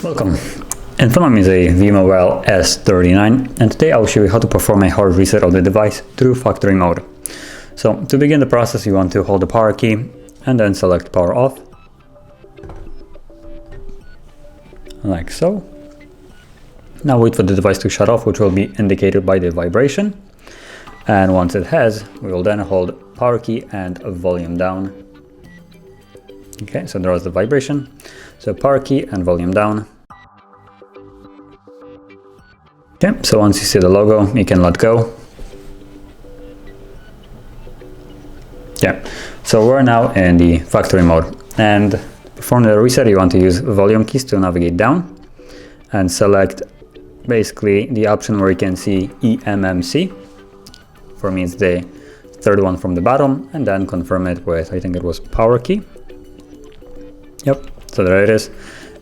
Welcome. In front of me is a V-Mobile S39, and today I'll show you how to perform a hard reset of the device through factory mode. So to begin the process, you want to hold the power key and then select power off, like so. Now wait for the device to shut off, which will be indicated by the vibration. And once it has, we will then hold power key and volume down. Okay, so there was the vibration. So power key and volume down. Okay, so once you see the logo, you can let go. Yeah, so we're now in the factory mode. And to perform the reset, you want to use volume keys to navigate down and select basically the option where you can see EMMC. For me, it's the third one from the bottom, and then confirm it with, I think it was power key. Yep, so there it is.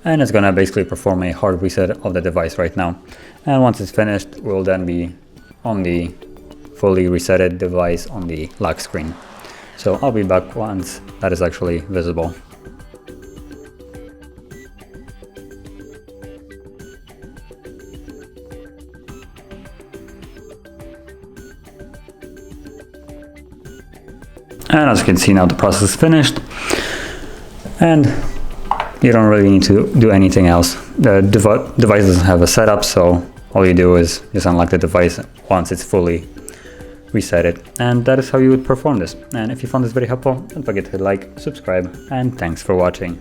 And it's gonna basically perform a hard reset of the device right now. And once it's finished, we'll then be on the fully resetted device on the lock screen. So I'll be back once that is actually visible. And as you can see now, the process is finished. And you don't really need to do anything else. The device doesn't have a setup, so all you do is just unlock the device once it's fully resetted. And that is how you would perform this. And if you found this very helpful, don't forget to like, subscribe, and thanks for watching.